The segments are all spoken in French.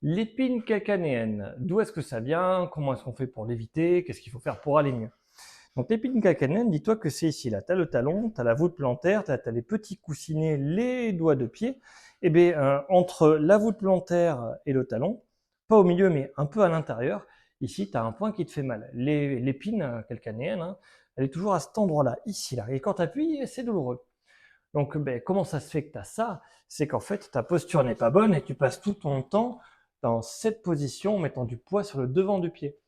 L'épine calcanéenne, d'où est-ce que ça vient? Comment est-ce qu'on fait pour l'éviter? Qu'est-ce qu'il faut faire pour aller mieux? Donc l'épine calcanéenne, dis-toi que c'est ici, là, tu as le talon, tu as la voûte plantaire, tu as les petits coussinets, les doigts de pied. Et bien, entre la voûte plantaire et le talon, pas au milieu, mais un peu à l'intérieur, ici, tu as un point qui te fait mal. L'épine calcanéenne, hein, elle est toujours à cet endroit-là, ici, là. Et quand tu appuies, c'est douloureux. Donc, ben, comment ça se fait que tu as ça? C'est qu'en fait, ta posture n'est pas bonne et tu passes tout ton temps dans cette position, en mettant du poids sur le devant du pied.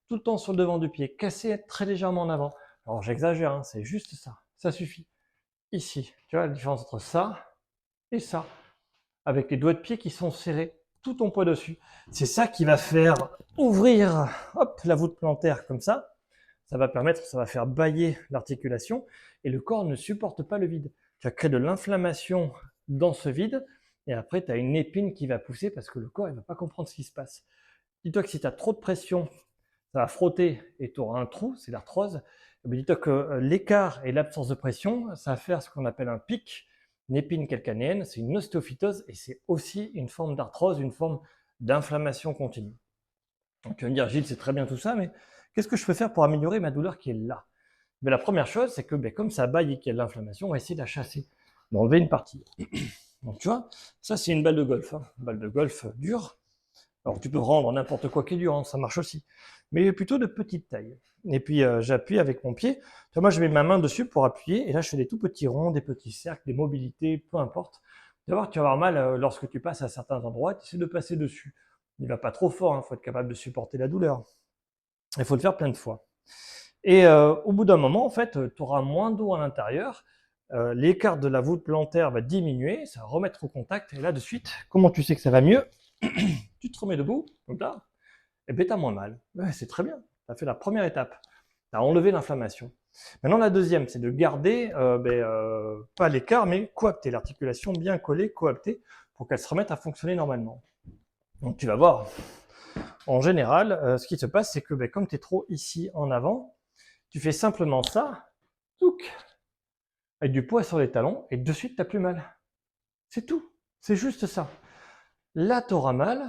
Tout le temps sur le devant du pied, cassé très légèrement en avant. Alors, j'exagère, hein, c'est juste ça. Ça suffit. Ici, tu vois la différence entre ça et ça, avec les doigts de pied qui sont serrés, tout ton poids dessus. C'est ça qui va faire ouvrir, hop, la voûte plantaire comme ça. Ça va permettre, ça va faire bâiller l'articulation et le corps ne supporte pas le vide. Tu vas créer de l'inflammation dans ce vide et après tu as une épine qui va pousser parce que le corps ne va pas comprendre ce qui se passe. Dis-toi que si tu as trop de pression, ça va frotter et tu auras un trou, c'est l'arthrose. Mais dis-toi que l'écart et l'absence de pression, ça va faire ce qu'on appelle un pic, une épine calcanéenne, c'est une ostéophytose et c'est aussi une forme d'arthrose, une forme d'inflammation continue. Donc tu vas me dire, Gilles, c'est très bien tout ça, mais qu'est-ce que je peux faire pour améliorer ma douleur qui est là? Mais la première chose, c'est que comme ça baille et qu'il y a de l'inflammation, on va essayer de la chasser, d'enlever une partie. Donc tu vois, ça c'est une balle de golf, hein. Une balle de golf dure. Alors tu peux rendre n'importe quoi qui est dur, hein, ça marche aussi. Mais plutôt de petite taille. Et puis j'appuie avec mon pied. Tu vois, moi je mets ma main dessus pour appuyer, et là je fais des tout petits ronds, des petits cercles, des mobilités, peu importe. D'abord tu vas avoir mal lorsque tu passes à certains endroits, tu essaies de passer dessus. Il ne va pas trop fort, il faut être capable de supporter la douleur. Il faut le faire plein de fois. Et au bout d'un moment, en fait, tu auras moins d'eau à l'intérieur, l'écart de la voûte plantaire va diminuer, ça va remettre au contact, et là de suite, comment tu sais que ça va mieux? Tu te remets debout, comme ça, et bien tu as moins mal. Ouais, c'est très bien, tu as fait la première étape, tu as enlevé l'inflammation. Maintenant la deuxième, c'est de garder pas l'écart, mais coapter, l'articulation bien collée, coaptée, pour qu'elle se remette à fonctionner normalement. Donc tu vas voir, en général, ce qui se passe, c'est que comme tu es trop ici en avant, tu fais simplement ça, touc, avec du poids sur les talons, et de suite, tu n'as plus mal. C'est tout. C'est juste ça. Là, tu auras mal,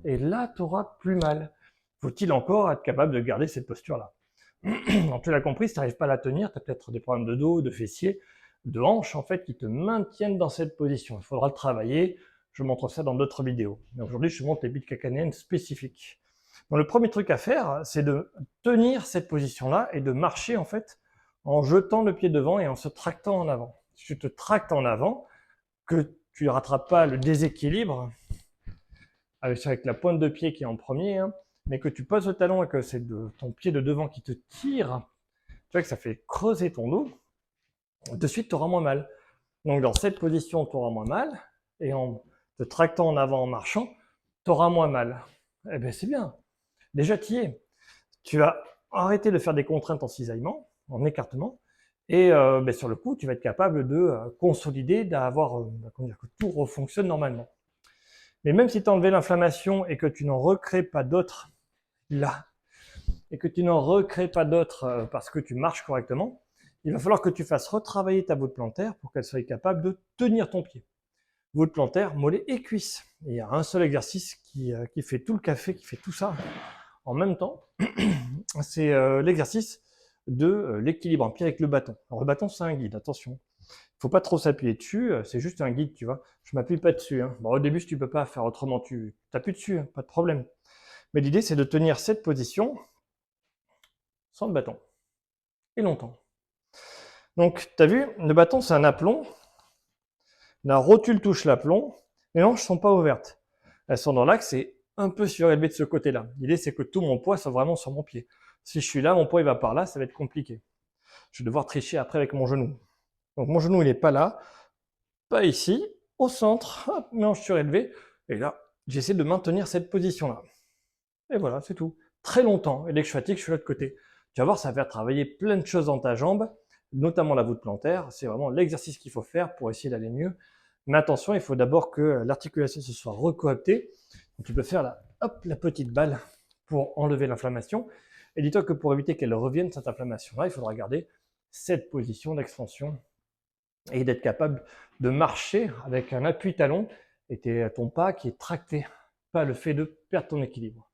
et là, tu auras plus mal. Faut-il encore être capable de garder cette posture-là? Donc, tu l'as compris, si tu n'arrives pas à la tenir, tu as peut-être des problèmes de dos, de fessiers, de hanches, en fait, qui te maintiennent dans cette position. Il faudra le travailler. Je montre ça dans d'autres vidéos. Mais aujourd'hui, je te montre les bites calcanéennes spécifiques. Donc, le premier truc à faire, c'est de tenir cette position-là et de marcher, en fait, en jetant le pied devant et en se tractant en avant. Si tu te tractes en avant, que tu ne rattrapes pas le déséquilibre avec la pointe de pied qui est en premier, hein, mais que tu poses le talon et que c'est ton pied de devant qui te tire, tu vois que ça fait creuser ton dos, de suite tu auras moins mal. Donc dans cette position, tu auras moins mal, et en te tractant en avant en marchant, tu auras moins mal. Eh bien c'est bien, déjà tu y es. Tu vas arrêter de faire des contraintes en cisaillement, en écartement, et sur le coup, tu vas être capable de consolider, d'avoir que tout refonctionne normalement. Mais même si tu as enlevé l'inflammation et que tu n'en recrées pas d'autres là, et que tu n'en recrées pas d'autres parce que tu marches correctement, il va falloir que tu fasses retravailler ta voûte plantaire pour qu'elle soit capable de tenir ton pied. Voûte plantaire, mollet et cuisse. Et il y a un seul exercice qui fait tout le café, qui fait tout ça en même temps. C'est l'exercice de l'équilibre en pied avec le bâton. Alors le bâton, c'est un guide, attention. Faut pas trop s'appuyer dessus, c'est juste un guide, tu vois. Je m'appuie pas dessus, hein. Bon, au début, si tu peux pas faire autrement, tu t'appuies dessus, hein, pas de problème. Mais l'idée, c'est de tenir cette position sans le bâton, et longtemps. Donc, tu as vu, le bâton, c'est un aplomb. La rotule touche l'aplomb, les hanches sont pas ouvertes. Elles sont dans l'axe et un peu surélevées de ce côté-là. L'idée, c'est que tout mon poids soit vraiment sur mon pied. Si je suis là, mon poids il va par là, ça va être compliqué. Je vais devoir tricher après avec mon genou. Donc mon genou, il n'est pas là, pas ici, au centre, hop, mes hanches surélevées. Et là, j'essaie de maintenir cette position-là. Et voilà, c'est tout. Très longtemps. Et dès que je fatigue, je suis de l'autre côté. Tu vas voir, ça va faire travailler plein de choses dans ta jambe, notamment la voûte plantaire. C'est vraiment l'exercice qu'il faut faire pour essayer d'aller mieux. Mais attention, il faut d'abord que l'articulation se soit recoaptée. Donc, tu peux faire la petite balle pour enlever l'inflammation. Et dis-toi que pour éviter qu'elle revienne, cette inflammation-là, il faudra garder cette position d'extension et d'être capable de marcher avec un appui talon et ton pas qui est tracté. pas le fait de perdre ton équilibre.